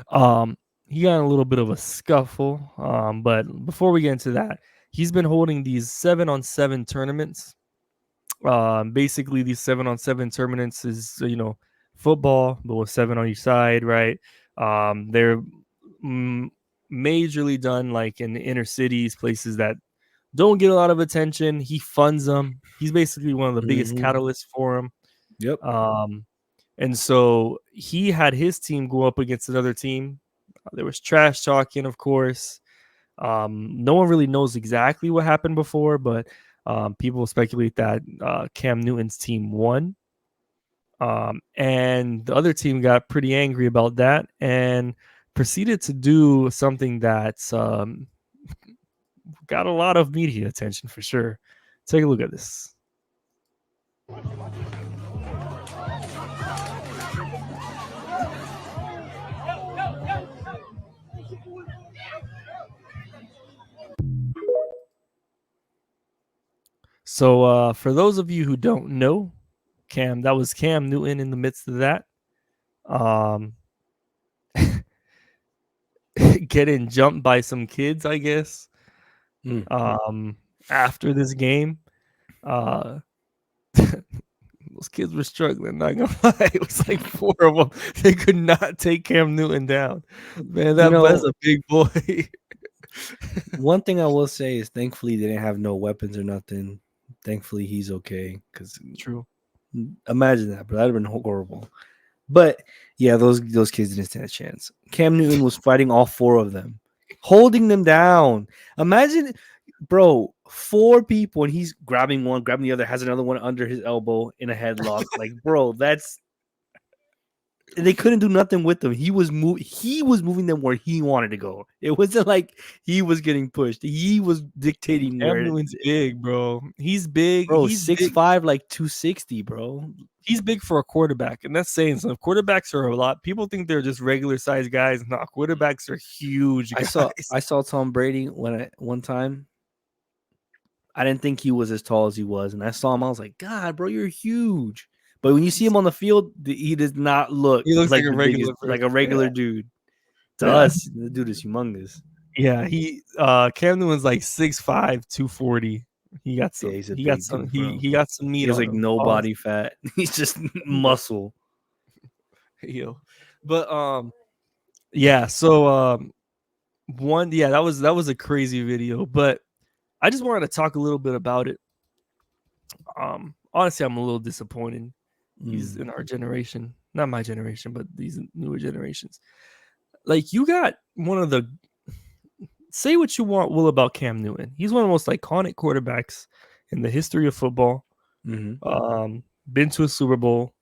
um, he got in a little bit of a scuffle. But before we get into that, he's been holding these 7-on-7 tournaments. Basically, these 7-on-7 tournaments is football, but with 7 on each side, right? They're majorly done like in the inner cities, places that don't get a lot of attention. He funds them. He's basically one of the biggest Mhm. catalysts for them. Yep. And so he had his team go up against another team. There was trash talking, of course. No one really knows exactly what happened before, but people speculate that Cam Newton's team won. And the other team got pretty angry about that and proceeded to do something that's got a lot of media attention for sure. Take a look at this. So for those of you who don't know, that was Cam Newton in the midst of that. Getting jumped by some kids, I guess. After this game. Those kids were struggling, not gonna lie. It was like 4 of them. They could not take Cam Newton down. Man, that's a big boy. One thing I will say is, thankfully, they didn't have no weapons or nothing. Thankfully, he's okay. Because True. imagine that, bro. That'd have been horrible. But yeah, those kids didn't stand a chance. Cam Newton was fighting all four of them, holding them down. Imagine, bro, four people and he's grabbing one, grabbing the other, has another one under his elbow in a headlock. Like, bro, that's they couldn't do nothing with him. He was moving them where he wanted to go. It wasn't like he was getting pushed. He was dictating Cam where. Newton's big, bro. He's big. Bro, He's big. 6'5", like 260, bro. He's big for a quarterback, and that's saying something. Quarterbacks are a lot. People think they're just regular sized guys. No, quarterbacks are huge I guys. saw Tom Brady one time. I didn't think he was as tall as he was, and I saw him. I was like, God, bro, you're huge. But when you see him on the field, he does not look He looks like a the regular biggest, like a person, regular yeah. dude. To Yeah. us, the dude is humongous. Yeah, Cam Newton's like 6'5", 240. He got some. Yeah, he's a he got big some. dude, bro. He got some meat. He has on like him. no Pause. body fat. He's just muscle. Yo. But yeah, so that was a crazy video, but I just wanted to talk a little bit about it. Honestly, I'm a little disappointed. He's in our generation, not my generation, but these newer generations. Like, you got one of the, say what you want, Will, about Cam Newton. He's one of the most iconic quarterbacks in the history of football. Been to a Super Bowl,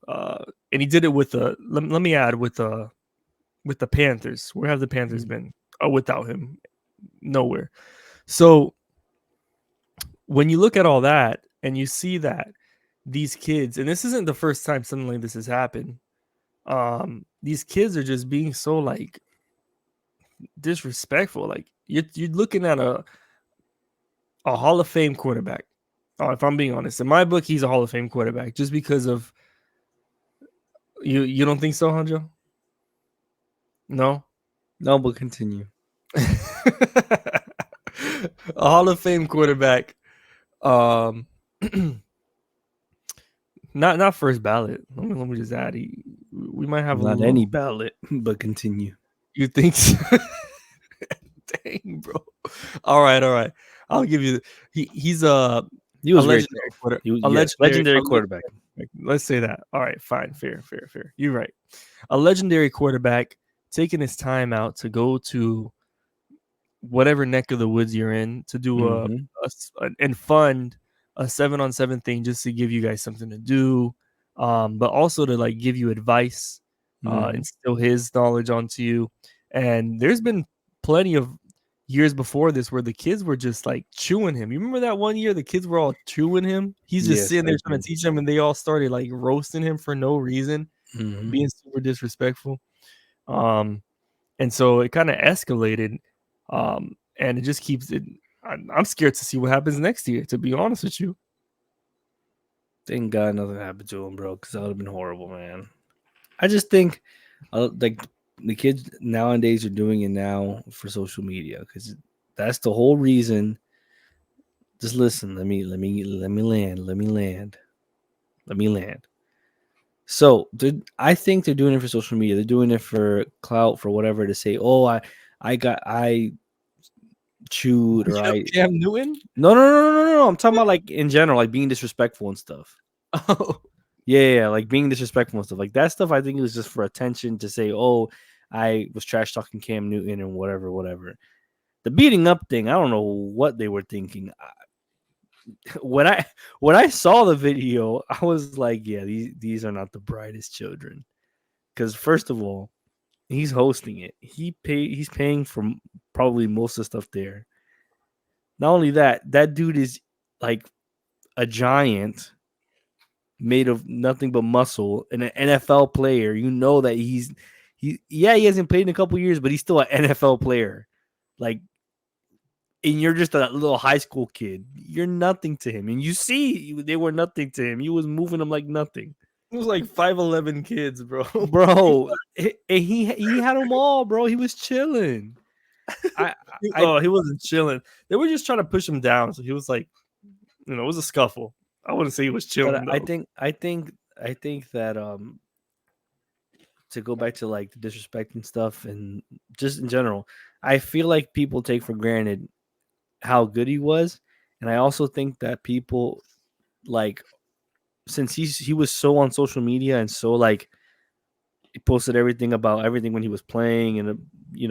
and he did it with let me add, with the Panthers. Where have the Panthers been? Oh, without him, nowhere. So when you look at all that and you see that these kids, and this isn't the first time something like this has happened, these kids are just being so like disrespectful. Like, you're looking at a Hall of Fame quarterback. If I'm being honest, in my book, he's a Hall of Fame quarterback just because of you. You don't think so, Hanjo? No. No, but continue. A Hall of Fame quarterback. Not first ballot. Let me just add. We might have Not any ballot, but continue. You think so? Dang, bro. All right. I'll give you. He's He was a great. legendary Quarterback. Let's say that. All right, fine, fair. You're right. A legendary quarterback taking his time out to go to whatever neck of the woods you're in to do and fund a 7-on-7 thing just to give you guys something to do, but also to like give you advice, instill his knowledge onto you. And there's been plenty of years before this where the kids were just like chewing him. You remember that one year the kids were all chewing him? He's just sitting there trying to teach them, and they all started like roasting him for no reason, being super disrespectful. And so it kind of escalated, and it just keeps it. I'm scared to see what happens next year, to be honest with you. Thank God nothing happened to him, bro, because that would have been horrible, man. I just think like the kids nowadays are doing it now for social media, because that's the whole reason. Just listen, let me land. So I think they're doing it for social media. They're doing it for clout, for whatever, to say, oh, I chewed, or I Cam Newton. No. I'm talking about like in general, like being disrespectful and stuff. Oh, Yeah, like being disrespectful and stuff. Like that stuff, I think it was just for attention, to say, oh, I was trash talking Cam Newton and whatever. The beating up thing, I don't know what they were thinking. When I saw the video, I was like, yeah, these are not the brightest children. Because first of all, he's hosting it. He's paying for probably most of the stuff there. Not only that dude is like a giant made of nothing but muscle, and an NFL player. You know that he hasn't played in a couple years, but he's still an NFL player. Like, and you're just a little high school kid. You're nothing to him, and you see they were nothing to him. He was moving them like nothing. it was like 5'11" kids, bro. Bro. he had them all, bro. He was chilling. He wasn't chilling. They were just trying to push him down, so he was like, it was a scuffle. I wouldn't say he was chilling. But I think that to go back to like the disrespect and stuff, and just in general, I feel like people take for granted how good he was, and I also think that people like since he was so on social media and so like he posted everything about everything when he was playing and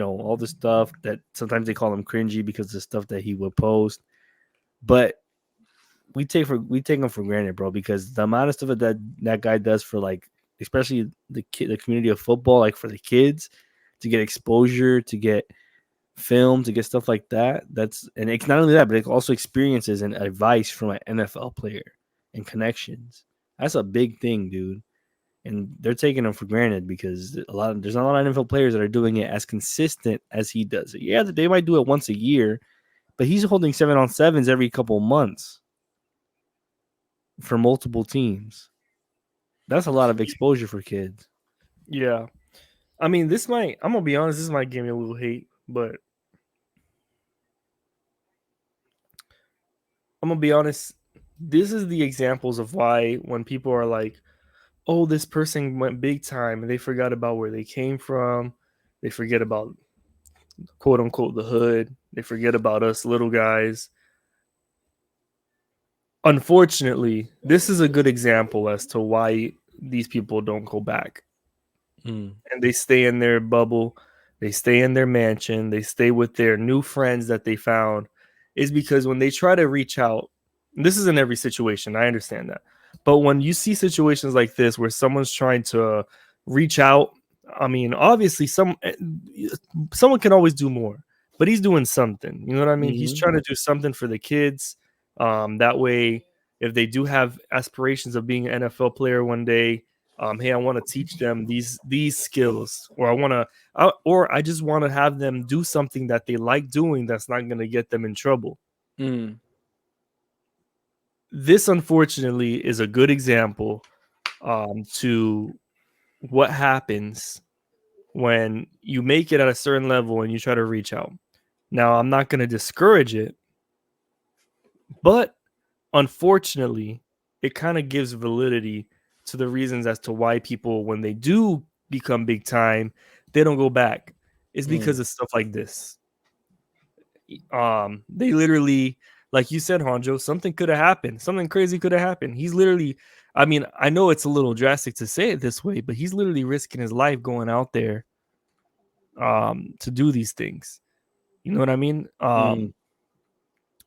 all this stuff that sometimes they call him cringy because of the stuff that he would post, but we take him for granted, bro, because the amount of stuff that guy does for like especially the community of football, like for the kids to get exposure, to get film, to get stuff like that. And it's not only that, but it also experiences and advice from an NFL player and connections. That's a big thing, dude. And they're taking him for granted because there's not a lot of NFL players that are doing it as consistent as he does it. Yeah, they might do it once a year, but he's holding 7-on-7s every couple of months for multiple teams. That's a lot of exposure for kids. Yeah. I mean, I'm gonna be honest, this might give me a little hate, but I'm gonna be honest, this is the examples of why when people are like, oh, this person went big time and they forgot about where they came from, they forget about quote unquote the hood, they forget about us little guys. Unfortunately, this is a good example as to why these people don't go back. And they stay in their bubble, they stay in their mansion, they stay with their new friends that they found, is because when they try to reach out, this is in every situation, I understand that. But when you see situations like this where someone's trying to reach out, I mean, obviously someone can always do more, but he's doing something. You know what I mean? He's trying to do something for the kids. That way, if they do have aspirations of being an NFL player one day, hey, I want to teach them these skills, or I just want to have them do something that they like doing that's not going to get them in trouble. This unfortunately is a good example to what happens when you make it at a certain level and you try to reach out. Now, I'm not going to discourage it, but unfortunately, it kind of gives validity to the reasons as to why people, when they do become big time, they don't go back. It's because of stuff like this. They literally, like you said, Honjo, something could have happened. Something crazy could have happened. He's literally, I mean, I know it's a little drastic to say it this way, but he's literally risking his life going out there to do these things. You know what I mean?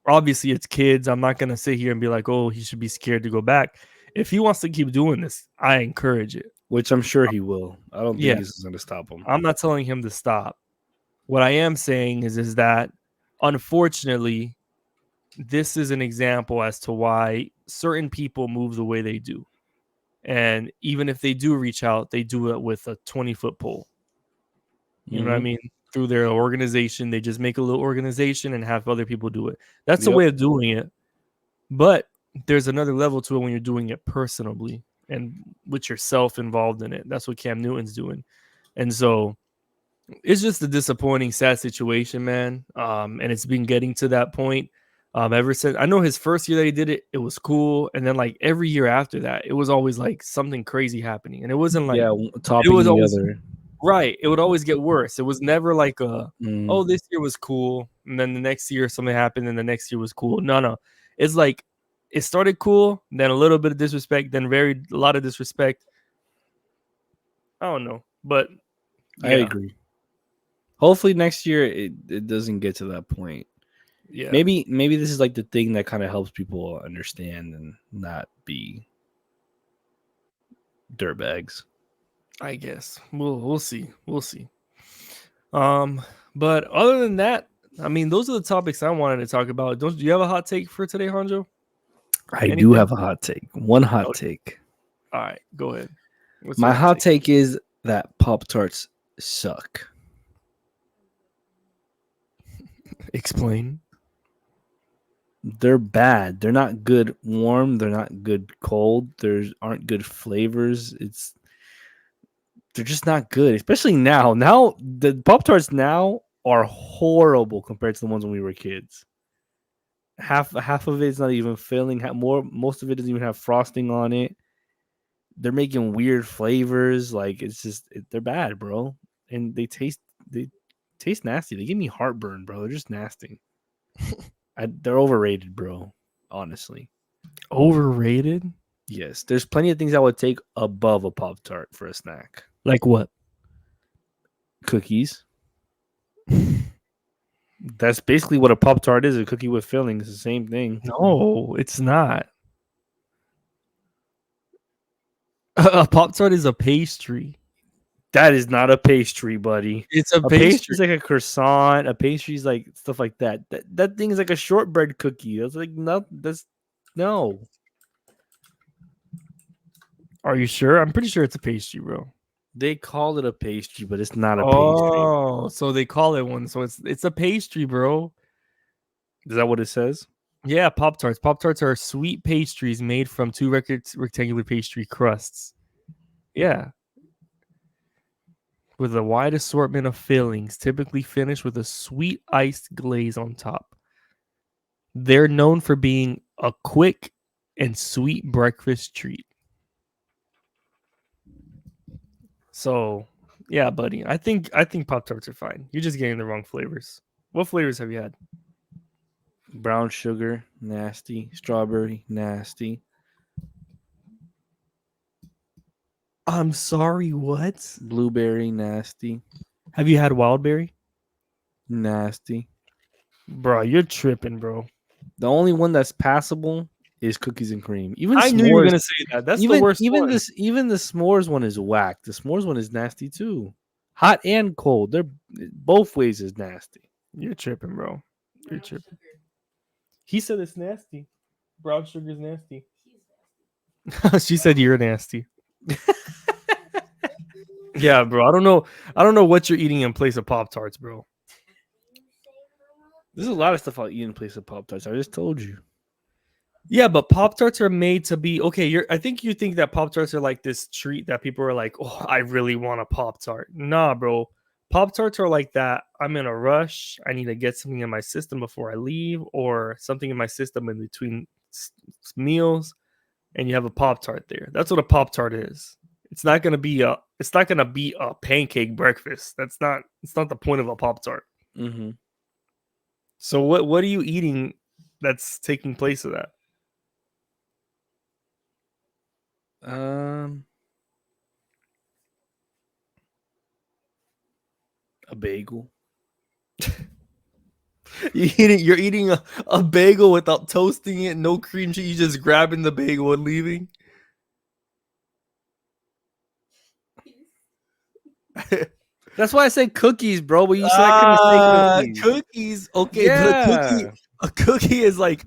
Obviously it's kids. I'm not gonna sit here and be like, oh, he should be scared to go back. If he wants to keep doing this, I encourage it. Which I'm sure he will. I don't think Yeah. this is going to stop him. I'm not telling him to stop. What I am saying is that unfortunately, this is an example as to why certain people move the way they do. And even if they do reach out, they do it with a 20-foot pole. You know what I mean? Through their organization, they just make a little organization and have other people do it. That's a way of doing it. But there's another level to it when you're doing it personally and with yourself involved in it. That's what Cam Newton's doing. And so it's just a disappointing, sad situation, man. And it's been getting to that point. Ever since I know his first year that he did it, it was cool. And then like every year after that, it was always like something crazy happening. And it wasn't like topping it was the always, other. right. It would always get worse. It was never like Mm. oh, this year was cool. And then the next year something happened and the next year was cool. No. It's like it started cool, then a little bit of disrespect, then a lot of disrespect. I don't know. But I agree. Hopefully next year it doesn't get to that point. Yeah. Maybe this is like the thing that kind of helps people understand and not be dirtbags. I guess we'll see. We'll see. But other than that, I mean, those are the topics I wanted to talk about. Do you have a hot take for today, Honjo? I do have a hot take. One hot take. All right, go ahead. What's My your hot take is that Pop-Tarts suck. Explain. They're bad. They're not good warm. They're not good cold. There aren't good flavors. They're just not good, especially now. Now the Pop-Tarts now are horrible compared to the ones when we were kids. Half of it is not even filling. Most of it doesn't even have frosting on it. They're making weird flavors. Like they're bad, bro. And they taste Taste nasty. They give me heartburn, bro. They're just nasty. They're overrated, bro. Honestly. Overrated? Yes. There's plenty of things I would take above a Pop Tart for a snack. Like what? Cookies. That's basically what a Pop Tart is, a cookie with filling. It's the same thing. No, it's not. A Pop Tart is a pastry. That is not a pastry, buddy. It's a A pastry. pastry's like a croissant. A pastry's like stuff like that. That thing is like a shortbread cookie. That's like no. Are you sure? I'm pretty sure it's a pastry, bro. They call it a pastry, but it's not a pastry. Oh, so they call it one. So it's a pastry, bro. Is that what it says? Yeah, Pop Tarts. Pop Tarts are sweet pastries made from two rectangular pastry crusts. Yeah. With a wide assortment of fillings, typically finished with a sweet iced glaze on top. They're known for being a quick and sweet breakfast treat. So, yeah, buddy. I think Pop Tarts are fine. You're just getting the wrong flavors. What flavors have you had? Brown sugar, nasty. Strawberry, nasty. I'm sorry, what? Blueberry, nasty. Have you had wild berry? Nasty. Bro, you're tripping, bro. The only one that's passable is cookies and cream. Even I s'mores, knew you were gonna say that. That's the worst one. Even the s'mores one is whack. The s'mores one is nasty too. Hot and cold. They're both ways is nasty. You're tripping, bro. You're tripping. He said it's nasty. Brown sugar's nasty. She said you're nasty. Yeah, bro. I don't know what you're eating in place of Pop Tarts, bro. There's a lot of stuff I'll eat in place of Pop Tarts. I just told you. Yeah, but Pop Tarts are made to be okay. I think you think that Pop Tarts are like this treat that people are like, oh, I really want a Pop Tart. Nah, bro. Pop Tarts are like that. I'm in a rush. I need to get something in my system before I leave, or something in my system in between meals, and you have a Pop Tart there. That's what a Pop Tart is. It's not gonna be a pancake breakfast. It's not the point of a Pop Tart. Mm-hmm. So what are you eating that's taking place of that? A bagel. You're eating a bagel without toasting it, no cream cheese. You just grabbing the bagel and leaving. That's why I said cookies, bro. But you said I couldn't say cookies. Cookies, okay, Yeah. but a cookie is like,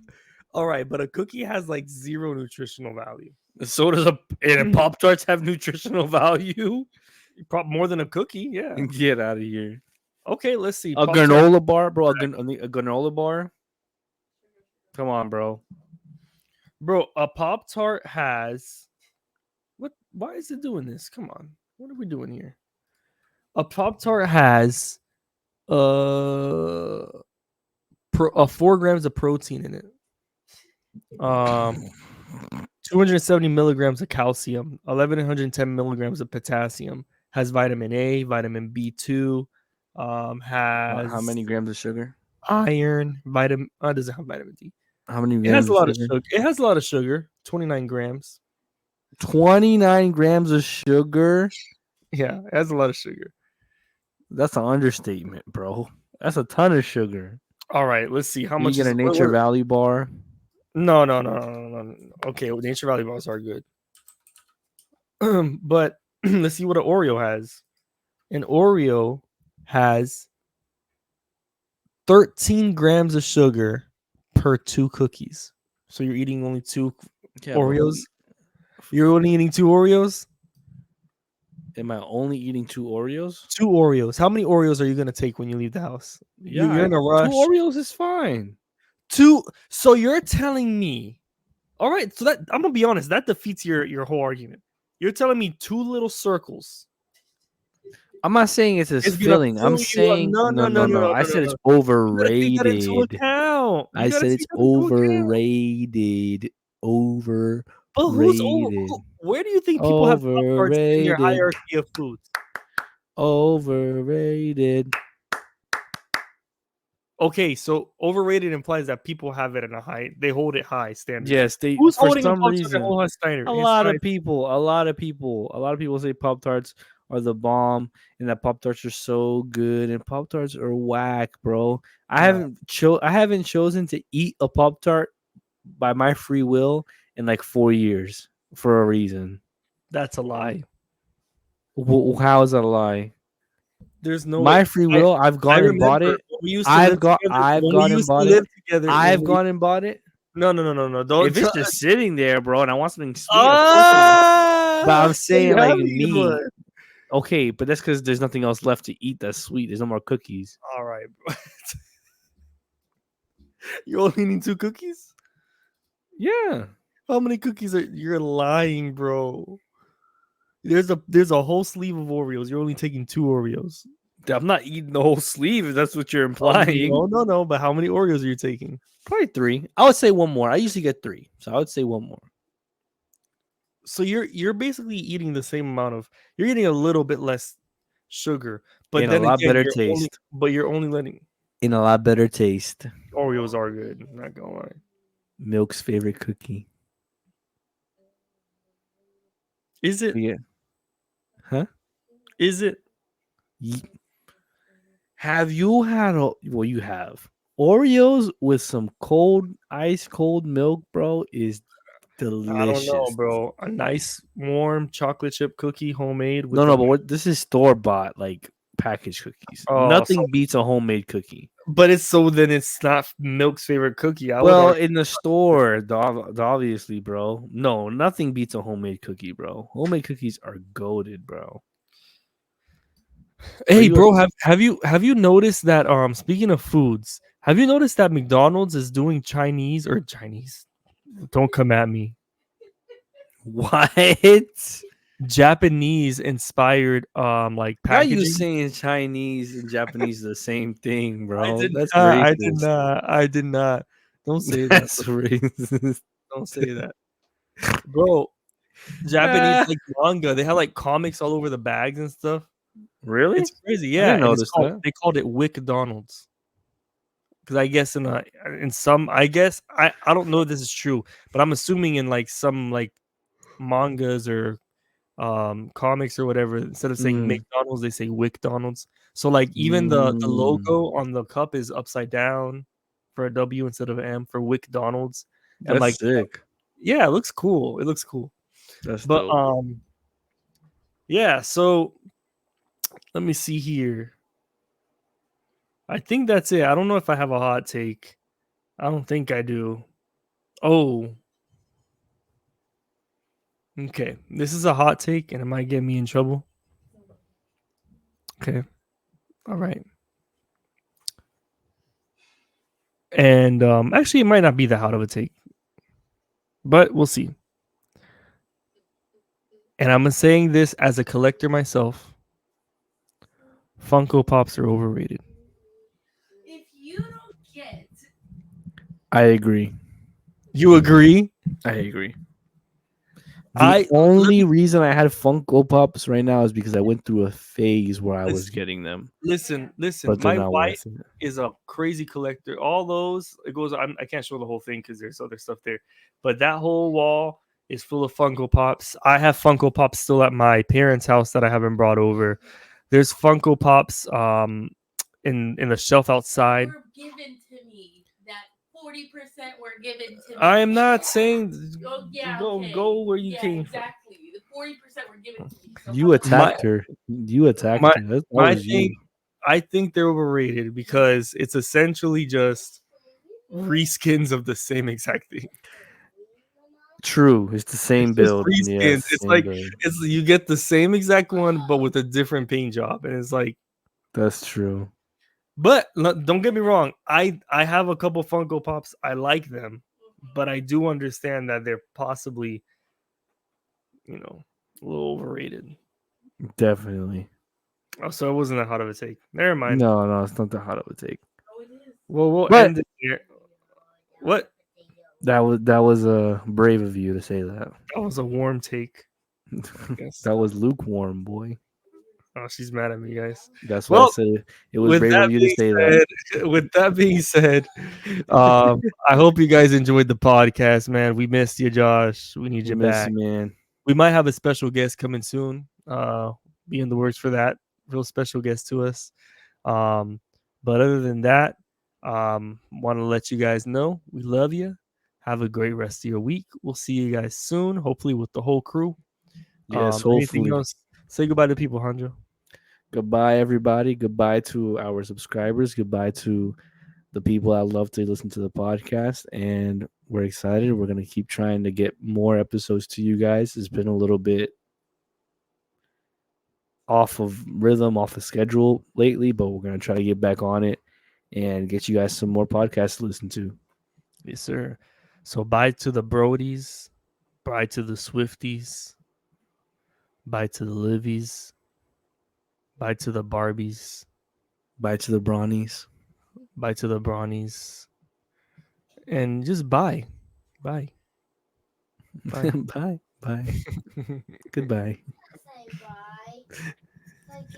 all right, but a cookie has like zero nutritional value. So does and Pop Tarts have nutritional value? More than a cookie, yeah. Get out of here. Okay, let's see. A granola bar, bro. A granola bar. Come on, bro. Bro, a Pop Tart has what? Why is it doing this? Come on, what are we doing here? A Pop Tart has 4 grams of protein in it. 270 milligrams of calcium, 1110 milligrams of potassium. Has vitamin A, vitamin B2. Has how many grams of sugar? Iron, vitamin. Doesn't have vitamin D. How many grams? It has a lot of sugar. It has a lot of sugar. 29 grams. 29 grams of sugar. Yeah, it has a lot of sugar. That's an understatement, bro. That's a ton of sugar. All right, let's see how much. You get a Nature Valley bar. No. Okay, well, Nature Valley bars are good. But let's see what an Oreo has. An Oreo has 13 grams of sugar per 2 cookies. So you're eating only 2 Oreos? You're only eating 2 Oreos? Am I only eating 2 Oreos? 2 Oreos. How many Oreos are you going to take when you leave the house? Yeah, you're in a rush. 2 Oreos is fine. 2. So you're telling me, all right, so that I'm going to be honest, that defeats your whole argument. You're telling me 2 little circles. I'm not saying it's filling. I'm saying no. I said it's overrated. I said it's overrated. But who's where do you think people have Pop Tarts in your hierarchy of foods? Overrated. Okay, so overrated implies that people have it in a high. They hold it high standard. Yes, they Who's for holding a some Pop-Tart reason. and whole high standard? A It's lot high. of people, a lot of people, a lot of people say Pop Tarts are the bomb, and that Pop Tarts are so good, and Pop Tarts are whack, bro. No. I haven't chosen to eat a Pop Tart by my free will in like 4 years for a reason. That's a lie. How is that a lie? There's no way. My free will. I've I gone and bought remember it. when we used to live together. I've When we gone and used to bought it. live together. I've gone and bought it. No. Don't If it's tell. just sitting there, bro, and I want something sweet, of course I'm gonna. But I'm So you saying like have eaten me. one. Okay, but that's because there's nothing else left to eat that's sweet. There's no more cookies. All right, bro. You only need 2 cookies? Yeah. How many cookies are you're lying, bro? There's a whole sleeve of Oreos. You're only taking 2 Oreos. I'm not eating the whole sleeve, if that's what you're implying. No. But how many Oreos are you taking? Probably 3. I would say one more. I usually get 3. So I would say one more. So you're basically eating the same amount of. You're eating a little bit less sugar, but In a then lot again, better only, taste. but you're only letting In a lot better taste. Oreos are good. I'm not gonna lie. Milk's favorite cookie. Is it? Yeah. Huh? Is it? Have you had well, you have Oreos with some ice cold milk, bro, is delicious. I don't know, bro. A nice warm chocolate chip cookie, homemade. With No, a- but this is store bought, like packaged cookies. Oh, Nothing so- beats a homemade cookie. but it's so then it's not Milk's favorite cookie. I would Well, argue. in the store, obviously, bro. No, nothing beats a homemade cookie, bro. Homemade cookies are goated, bro. Hey, you a- bro, have you noticed that? Speaking of foods, have you noticed that McDonald's is doing Chinese? Don't come at me. What? Japanese inspired like How you packaging. saying Chinese and Japanese the same thing, bro? That's I racist. did not. I did not. Don't say that. That's racist. Don't say that, bro. Japanese like manga. They have like comics all over the bags and stuff. Really? It's crazy. I Yeah, didn't and it's notice called, that. they called it McDonald's. Because I guess in some, I guess I don't know if this is true, but I'm assuming in like some like mangas or comics or whatever, instead of saying Mm. McDonald's, they say McDonald's. So like even the Mm. logo on the cup is upside down for a W instead of an M for McDonald's. And That's like sick. yeah, it looks cool. It looks cool. That's But dope. yeah, so let me see here. I think that's it. I don't know if I have a hot take. I don't think I do. Oh. Okay. This is a hot take and it might get me in trouble. Okay. All right. And actually it might not be that hot of a take. But we'll see. And I'm saying this as a collector myself. Funko Pops are overrated. If you don't get I agree. You agree? I agree. I- The only reason I had Funko Pops right now is because I went through a phase where I was Listen, getting them, Listen. but they're My not wife worth it. is a crazy collector. All those it goes. I can't show the whole thing because there's other stuff there, but that whole wall is full of Funko Pops. I have Funko Pops still at my parents' house that I haven't brought over. There's Funko Pops in the shelf outside. were given to me, that 40% were given to me. I am not saying Oh, yeah, go okay. go where you Yeah, came from. exactly. The 40% were given to me. So You how- attacked her. You attacked my- her. That My was thing, you. I think they're overrated because it's essentially just reskins of the same exact thing. True. It's the same It's just build. reskins. Yes, It's same like build. it's you get the same exact one but with a different paint job, and it's like. That's true. But don't get me wrong. I have a couple Funko Pops. I like them, but I do understand that they're possibly, a little overrated. Definitely. Oh, so it wasn't that hot of a take. Never mind. No, it's not that hot of a take. Oh, it is. Well, we'll But- end it here. What? That was brave of you to say that. That was a warm take. Yes. That was lukewarm, boy. Oh, she's mad at me, guys. That's why I Well, said it was with brave that of you to being say that. said, with that being said, I hope you guys enjoyed the podcast, man. We missed you, Josh. We need We you miss back. you, man. We might have a special guest coming soon. Be in the works for that. Real special guest to us. But other than that, want to let you guys know we love you. Have a great rest of your week. We'll see you guys soon, hopefully with the whole crew. Yes, Anything hopefully. else? Say goodbye to people, Hanjo. Goodbye, everybody. Goodbye to our subscribers. Goodbye to the people that love to listen to the podcast. And we're excited. We're going to keep trying to get more episodes to you guys. It's been a little bit off of rhythm, off of schedule lately, but we're going to try to get back on it and get you guys some more podcasts to listen to. Yes, sir. So bye to the Brodies. Bye to the Swifties. Bye to the Livies. Bye to the Barbies. Bye to the Bronnies. Bye to the Bronnies. And just bye. Bye. Bye. Bye. Bye. Goodbye. Say bye. Like